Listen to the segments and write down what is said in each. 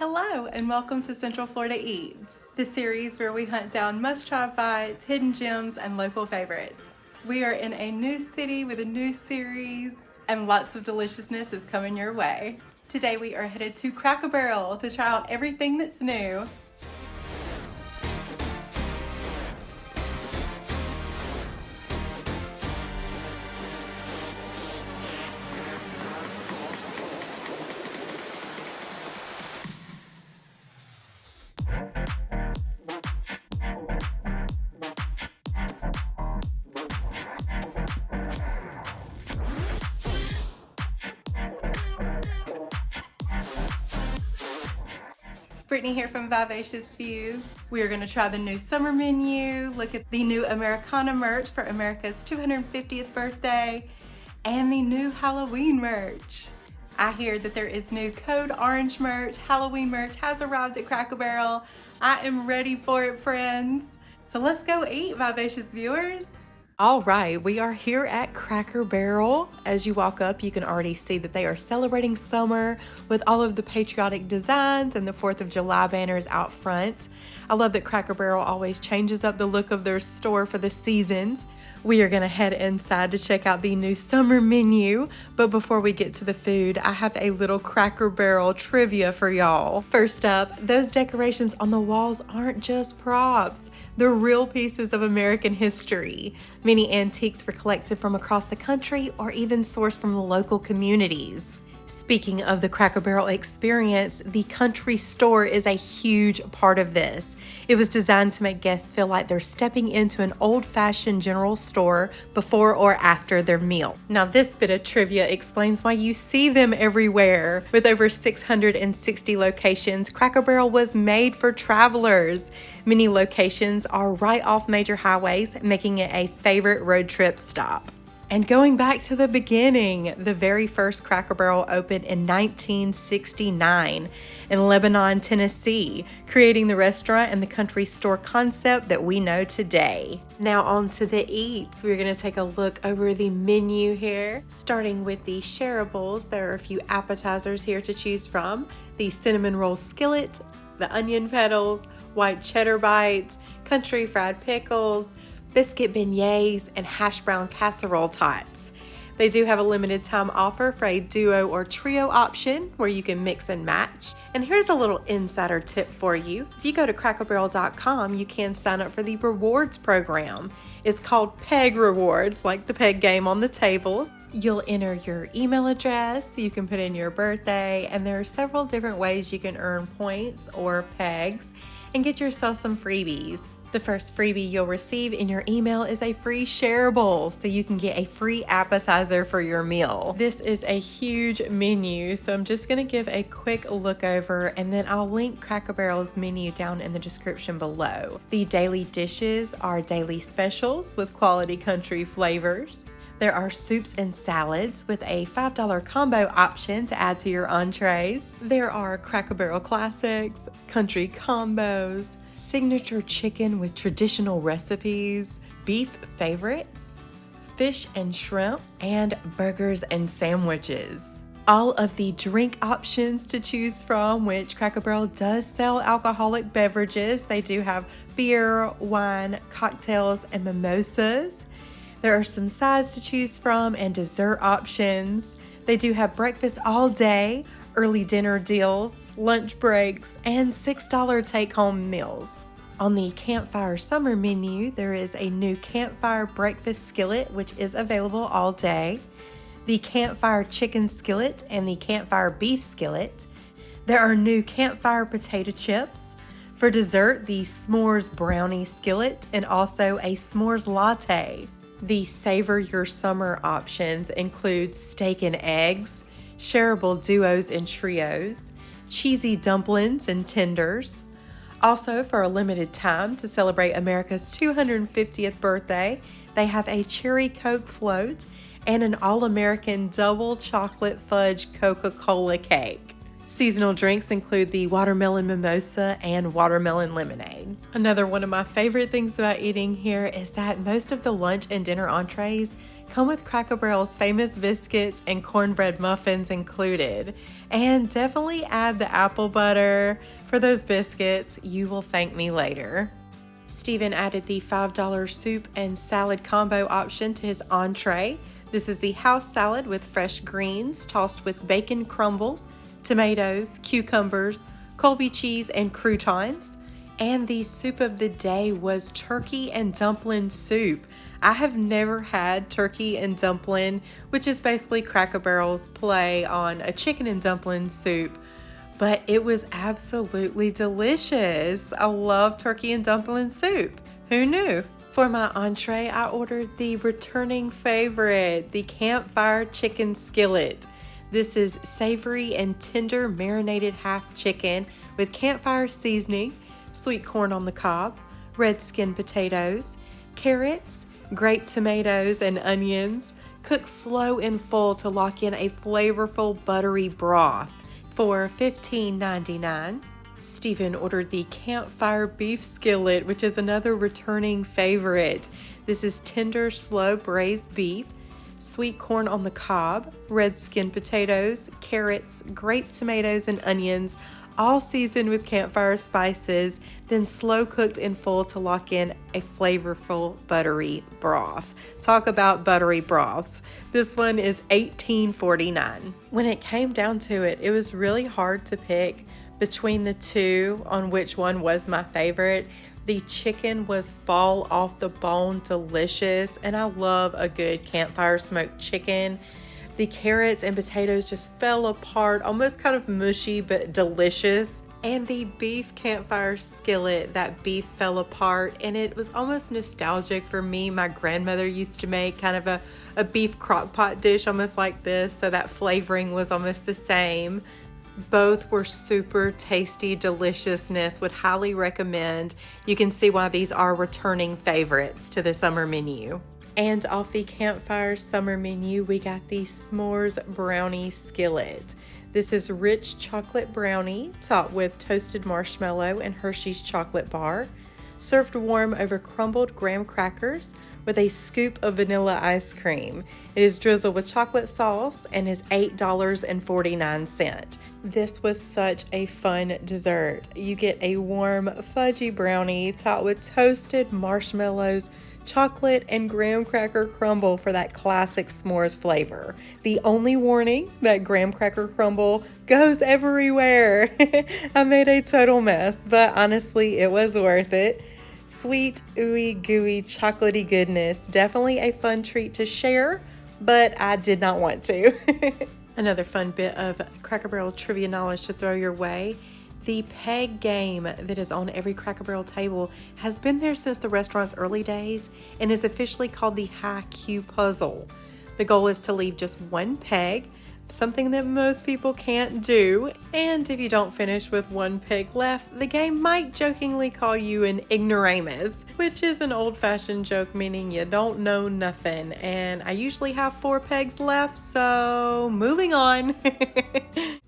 Hello and welcome to Central Florida Eats, the series where we hunt down must-try bites, hidden gems, and local favorites. We are in a new city with a new series, and lots of deliciousness is coming your way. Today we are headed to Cracker Barrel to try out everything that's new. Brittany here from Vivacious Views. We are going to try the new summer menu, look at the new Americana merch for America's 250th birthday, and the new Halloween merch. I hear that there is new Code Orange merch. Halloween merch has arrived at Cracker Barrel. I am ready for it, friends. So let's go eat, Vivacious viewers. All right, we are here at Cracker Barrel. As you walk up, you can already see that they are celebrating summer with all of the patriotic designs and the 4th of July banners out front. I love that Cracker Barrel always changes up the look of their store for the seasons. We are gonna head inside to check out the new summer menu, but before we get to the food, I have a little Cracker Barrel trivia for y'all. First up, those decorations on the walls aren't just props. They're real pieces of American history. Many antiques were collected from across the country or even sourced from the local communities. Speaking of the Cracker Barrel experience, the country store is a huge part of this. It was designed to make guests feel like they're stepping into an old-fashioned general store before or after their meal. Now, this bit of trivia explains why you see them everywhere. With over 660 locations, Cracker Barrel was made for travelers. Many locations are right off major highways, making it a favorite road trip stop. And going back to the beginning, the very first Cracker Barrel opened in 1969 in Lebanon, Tennessee, creating the restaurant and the country store concept that we know today. Now on to the eats. We're going to take a look over the menu here, starting with the shareables. There are a few appetizers here to choose from. The cinnamon roll skillet, the onion petals, white cheddar bites, country fried pickles, biscuit beignets, and hash brown casserole tots. They do have a limited time offer for a duo or trio option where you can mix and match. And here's a little insider tip for you. If you go to crackerbarrel.com, you can sign up for the rewards program. It's called PEG Rewards, like the peg game on the tables. You'll enter your email address, you can put in your birthday, and there are several different ways you can earn points or pegs and get yourself some freebies. The first freebie you'll receive in your email is a free shareable, so you can get a free appetizer for your meal. This is a huge menu, so I'm just going to give a quick look over and then I'll link Cracker Barrel's menu down in the description below. The daily dishes are daily specials with quality country flavors. There are soups and salads with a $5 combo option to add to your entrees. There are Cracker Barrel classics, country combos, signature chicken with traditional recipes, beef favorites, fish and shrimp, and burgers and sandwiches. All of the drink options to choose from, which Cracker Barrel does sell alcoholic beverages. They do have beer, wine, cocktails, and mimosas. There are some sides to choose from and dessert options. They do have breakfast all day, early dinner deals, lunch breaks, and $6 take-home meals. On the Campfire Summer menu, there is a new Campfire Breakfast Skillet, which is available all day, the Campfire Chicken Skillet, and the Campfire Beef Skillet. There are new Campfire Potato Chips. For dessert, the S'mores Brownie Skillet, and also a S'mores Latte. The Savor Your Summer options include steak and eggs, shareable duos and trios, cheesy dumplings and tenders. Also, for a limited time to celebrate America's 250th birthday, they have a cherry Coke float and an all-American double chocolate fudge Coca-Cola cake. Seasonal drinks include the watermelon mimosa and watermelon lemonade. Another one of my favorite things about eating here is that most of the lunch and dinner entrees come with Cracker Barrel's famous biscuits and cornbread muffins included. And definitely add the apple butter for those biscuits. You will thank me later. Steven added the $5 soup and salad combo option to his entree. This is the house salad with fresh greens tossed with bacon crumbles, tomatoes, cucumbers, Colby cheese, and croutons. And the soup of the day was turkey and dumpling soup. I have never had turkey and dumpling, which is basically Cracker Barrel's play on a chicken and dumpling soup, but it was absolutely delicious. I love turkey and dumpling soup. Who knew? For my entree, I ordered the returning favorite, the campfire chicken skillet. This is savory and tender marinated half chicken with campfire seasoning, sweet corn on the cob, red skin potatoes, carrots, grape tomatoes, and onions, cooked slow and full to lock in a flavorful buttery broth for $15.99. Steven ordered the campfire beef skillet, which is another returning favorite. This is tender, slow braised beef, sweet corn on the cob, red skin potatoes, carrots, grape tomatoes, and onions, all seasoned with campfire spices, then slow cooked in full to lock in a flavorful buttery broth. Talk about buttery broths. This one is $18.49. When it came down to it, it was really hard to pick between the two on which one was my favorite. The chicken was fall off the bone delicious, and I love a good campfire smoked chicken. The carrots and potatoes just fell apart, almost kind of mushy but delicious. And the beef campfire skillet, that beef fell apart, and it was almost nostalgic for me. My grandmother used to make kind of a beef crock pot dish almost like this, so that flavoring was almost the same. Both were super tasty deliciousness, would highly recommend. You can see why these are returning favorites to the summer menu. And off the campfire summer menu, we got the s'mores brownie skillet. This is rich chocolate brownie topped with toasted marshmallow and Hershey's chocolate bar, served warm over crumbled graham crackers with a scoop of vanilla ice cream. It is drizzled with chocolate sauce and is $8.49. This was such a fun dessert. You get a warm fudgy brownie topped with toasted marshmallows, chocolate, and graham cracker crumble for that classic s'mores flavor. The only warning, that graham cracker crumble goes everywhere. I made a total mess, but honestly, it was worth it. Sweet, ooey gooey, chocolatey goodness. Definitely a fun treat to share, but I did not want to. Another fun bit of Cracker Barrel trivia knowledge to throw your way. The peg game that is on every Cracker Barrel table has been there since the restaurant's early days and is officially called the High Q Puzzle. The goal is to leave just one peg, something that most people can't do, and if you don't finish with one peg left, the game might jokingly call you an ignoramus, which is an old-fashioned joke meaning you don't know nothing, and I usually have 4 pegs left, so moving on.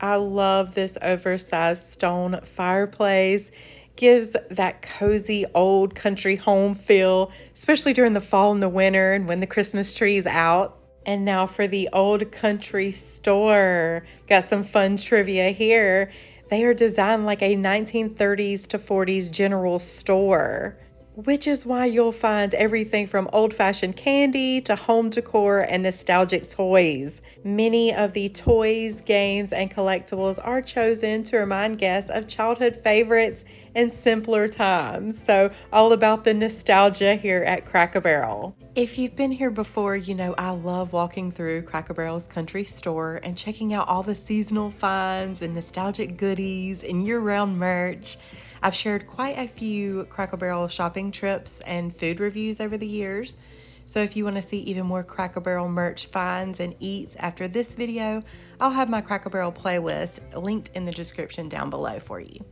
I love this oversized stone fireplace. Gives that cozy old country home feel, especially during the fall and the winter and when the Christmas tree is out. And now for the old country store. Got some fun trivia here. They are designed like a 1930s to 40s general store, which is why you'll find everything from old-fashioned candy to home decor and nostalgic toys. Many of the toys, games, and collectibles are chosen to remind guests of childhood favorites and simpler times. So all about the nostalgia here at Cracker Barrel. If you've been here before, you know I love walking through Cracker Barrel's country store and checking out all the seasonal finds and nostalgic goodies and year-round merch. I've shared quite a few Cracker Barrel shopping trips and food reviews over the years. So if you want to see even more Cracker Barrel merch finds and eats after this video, I'll have my Cracker Barrel playlist linked in the description down below for you.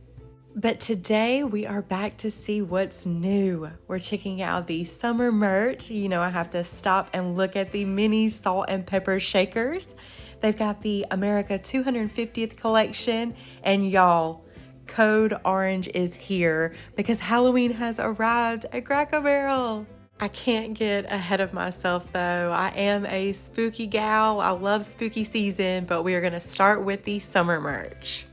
But today we are back to see what's new. We're checking out the summer merch. You know, I have to stop and look at the mini salt and pepper shakers. They've got the America 250th collection, and y'all, Code Orange is here because Halloween has arrived at Cracker Barrel. I can't get ahead of myself though. I am a spooky gal. I love spooky season, but we are going to start with the summer merch.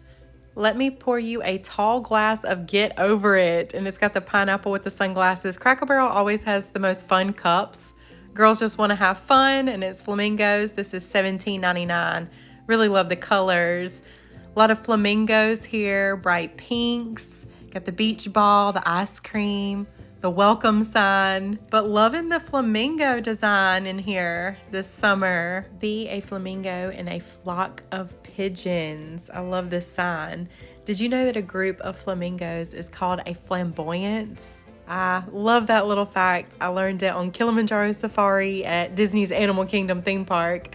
Let me pour you a tall glass of Get Over It, and it's got the pineapple with the sunglasses. Cracker Barrel always has the most fun cups. Girls just want to have fun, and it's flamingos. This is $17.99. Really love the colors. A lot of flamingos here, bright pinks. Got the beach ball, the ice cream, the welcome sign, but loving the flamingo design in here this summer. Be a flamingo in a flock of pigeons. I love this sign. Did you know that a group of flamingos is called a flamboyance? I love that little fact. I learned it on Kilimanjaro Safari at Disney's Animal Kingdom theme park.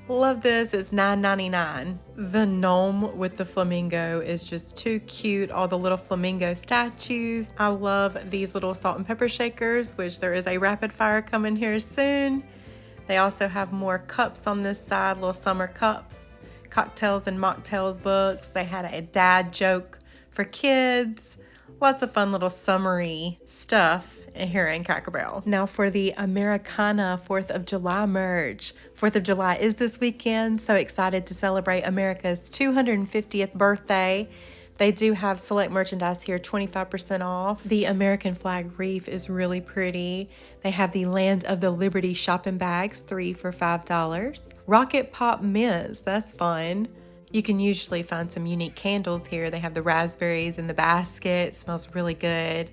Love this. It's $9.99. The gnome with the flamingo is just too cute. All the little flamingo statues. I love these little salt and pepper shakers, which there is a rapid fire coming here soon. They also have more cups on this side, little summer cups, cocktails and mocktails books. They had a dad joke for kids. Lots of fun little summery stuff here in Cracker Barrel. Now for the Americana 4th of July merch. 4th of July is this weekend, so excited to celebrate America's 250th birthday. They do have select merchandise here, 25% off. The American flag wreath is really pretty. They have the Land of the Liberty shopping bags, 3 for $5. Rocket Pop mints, that's fun. You can usually find some unique candles here. They have the raspberries in the basket. It smells really good.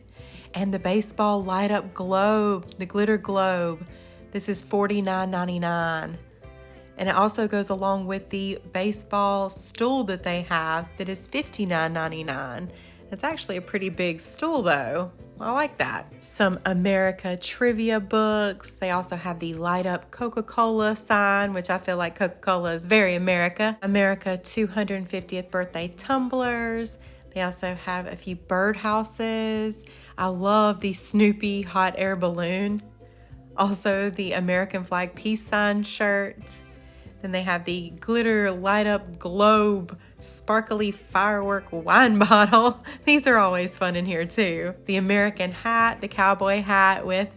And the baseball light up globe, the glitter globe. This is $49.99. And it also goes along with the baseball stool that they have that is $59.99. It's actually a pretty big stool though. I like that. Some America trivia books. They also have the light up Coca-Cola sign, which I feel like Coca-Cola is very America. America 250th birthday tumblers. They also have a few birdhouses. I love the Snoopy hot air balloon. Also the American flag peace sign shirt. Then they have the glitter light up globe sparkly firework wine bottle. These are always fun in here too. The American hat, the cowboy hat with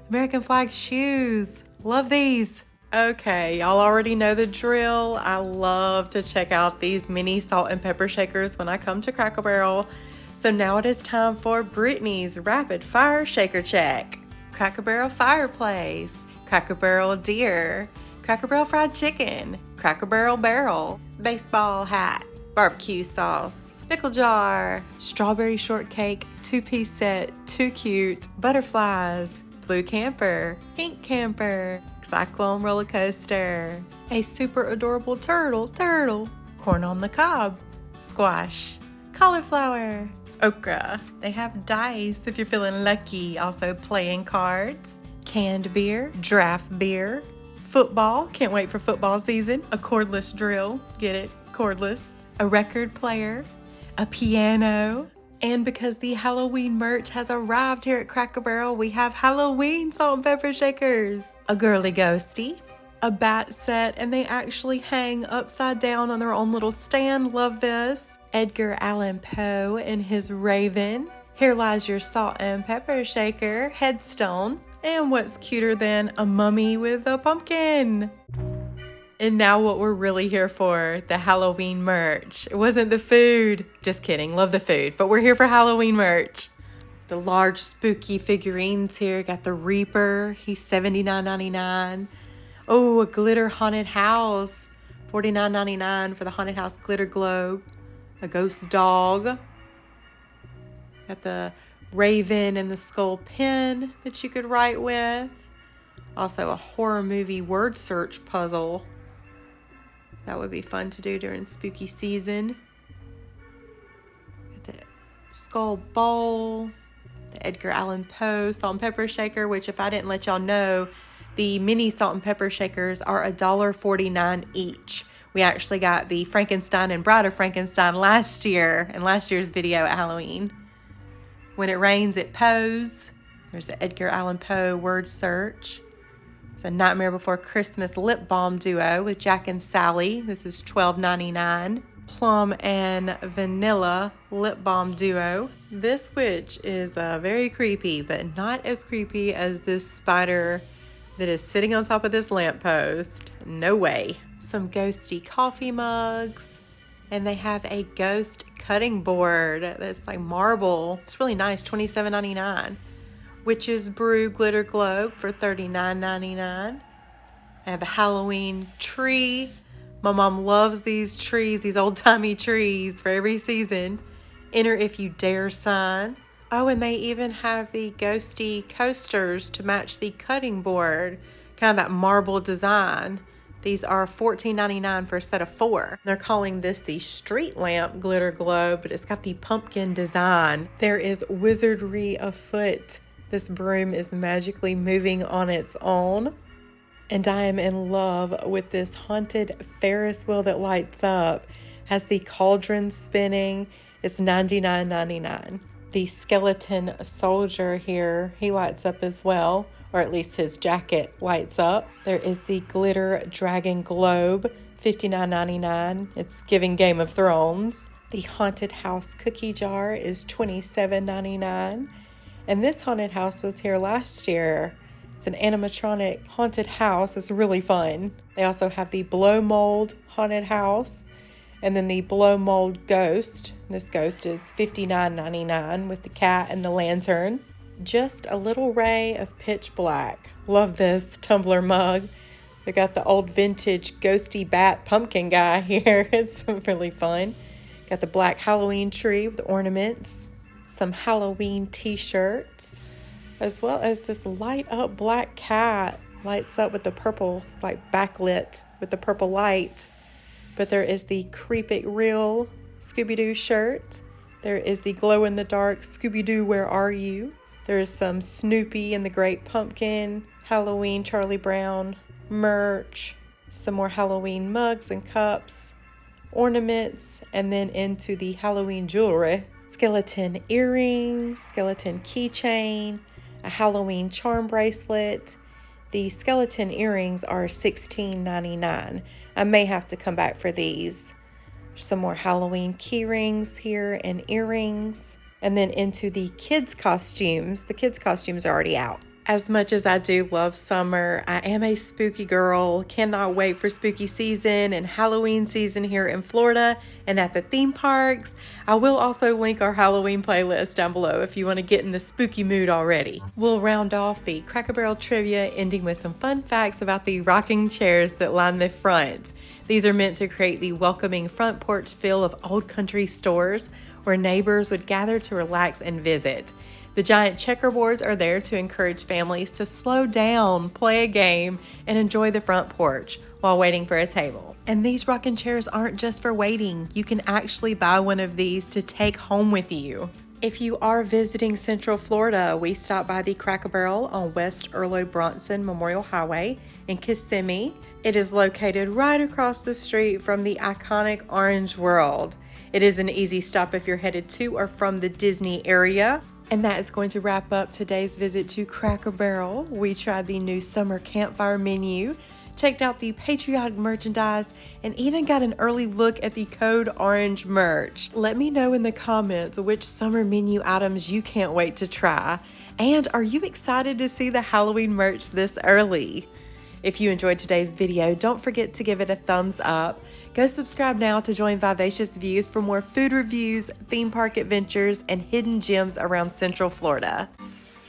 American flag shoes. Love these. Okay, y'all already know the drill. I love to check out these mini salt and pepper shakers when I come to Cracker Barrel. So now it is time for Brittany's rapid fire shaker check. Cracker Barrel fireplace, Cracker Barrel deer, Cracker Barrel fried chicken, Cracker Barrel barrel, baseball hat, barbecue sauce, pickle jar, strawberry shortcake, 2-piece set, too cute, butterflies, blue camper, pink camper, cyclone roller coaster, a super adorable turtle, corn on the cob, squash, cauliflower, okra. They have dice if you're feeling lucky. Also playing cards, canned beer, draft beer, football, can't wait for football season, a cordless drill, get it, cordless, a record player, a piano, and because the Halloween merch has arrived here at Cracker Barrel, we have Halloween salt and pepper shakers, a girly ghosty, a bat set, and they actually hang upside down on their own little stand. Love this. Edgar Allan Poe and his Raven. Here lies your salt and pepper shaker headstone. And what's cuter than a mummy with a pumpkin? And now what we're really here for, the Halloween merch. It wasn't the food. Just kidding, love the food, but we're here for Halloween merch. The large spooky figurines here. Got the Reaper, he's $79.99. Oh, a glitter haunted house, $49.99 for the haunted house glitter globe. A ghost dog. Got the Raven and the skull pen that you could write with. Also a horror movie word search puzzle. That would be fun to do during spooky season. Got the skull bowl, the Edgar Allan Poe salt and pepper shaker, which if I didn't let y'all know, the mini salt and pepper shakers are $1.49 each, We actually got the Frankenstein and Bride of Frankenstein last year in last year's video at Halloween. When it rains, it pours. There's an Edgar Allan Poe word search. It's a Nightmare Before Christmas lip balm duo with Jack and Sally. This is $12.99. Plum and Vanilla lip balm duo. This witch is very creepy, but not as creepy as this spider that is sitting on top of this lamppost. No way. Some ghosty coffee mugs, and they have a ghost cutting board that's like marble. It's really nice, $27.99. Witch's Brew glitter globe for $39.99. I have a Halloween tree. My mom loves these trees, these old-timey trees for every season. Enter if you dare sign. Oh, and they even have the ghosty coasters to match the cutting board, kind of that marble design. These are $14.99 for a set of 4. They're calling this the street lamp glitter globe, but it's got the pumpkin design. There is wizardry afoot. This broom is magically moving on its own. And I am in love with this haunted Ferris wheel that lights up. Has the cauldron spinning. It's $99.99. The skeleton soldier here, he lights up as well, or at least his jacket lights up. There is the glitter dragon globe, $59.99. It's giving Game of Thrones. The haunted house cookie jar is $27.99. And this haunted house was here last year. It's an animatronic haunted house. It's really fun. They also have the blow mold haunted house and then the blow mold ghost. This ghost is $59.99 with the cat and the lantern. Just a little ray of pitch black. Love this tumbler mug. They got the old vintage ghosty bat pumpkin guy here. It's really fun. Got the black Halloween tree with ornaments. Some Halloween t-shirts, as well as this light up black cat. Lights up with the purple, it's like backlit with the purple light. But there is the Creep It Real Scooby-Doo shirt. There is the glow in the dark Scooby-Doo Where Are You? There is some Snoopy and the Great Pumpkin, Halloween Charlie Brown merch, some more Halloween mugs and cups, ornaments, and then into the Halloween jewelry. Skeleton earrings, skeleton keychain, a Halloween charm bracelet. The skeleton earrings are $16.99. I may have to come back for these. Some more Halloween key rings here and earrings. And then into the kids' costumes. The kids' costumes are already out. As much as I do love summer, I am a spooky girl. Cannot wait for spooky season and Halloween season here in Florida and at the theme parks. I will also link our Halloween playlist down below if you want to get in the spooky mood already. We'll round off the Cracker Barrel trivia, ending with some fun facts about the rocking chairs that line the front. These are meant to create the welcoming front porch feel of old country stores where neighbors would gather to relax and visit. The giant checkerboards are there to encourage families to slow down, play a game, and enjoy the front porch while waiting for a table. And these rocking chairs aren't just for waiting. You can actually buy one of these to take home with you. If you are visiting Central Florida, we stop by the Cracker Barrel on West Erlo Bronson Memorial Highway in Kissimmee. It is located right across the street from the iconic Orange World. It is an easy stop if you're headed to or from the Disney area. And that is going to wrap up today's visit to Cracker Barrel. We tried the new summer campfire menu, checked out the patriotic merchandise, and even got an early look at the Code Orange merch. Let me know in the comments which summer menu items you can't wait to try. And are you excited to see the Halloween merch this early? If you enjoyed today's video, don't forget to give it a thumbs up. Go subscribe now to join Vivacious Views for more food reviews, theme park adventures, and hidden gems around Central Florida.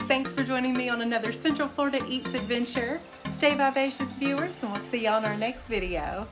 Thanks for joining me on another Central Florida Eats adventure. Stay vivacious, viewers, and we'll see you on our next video.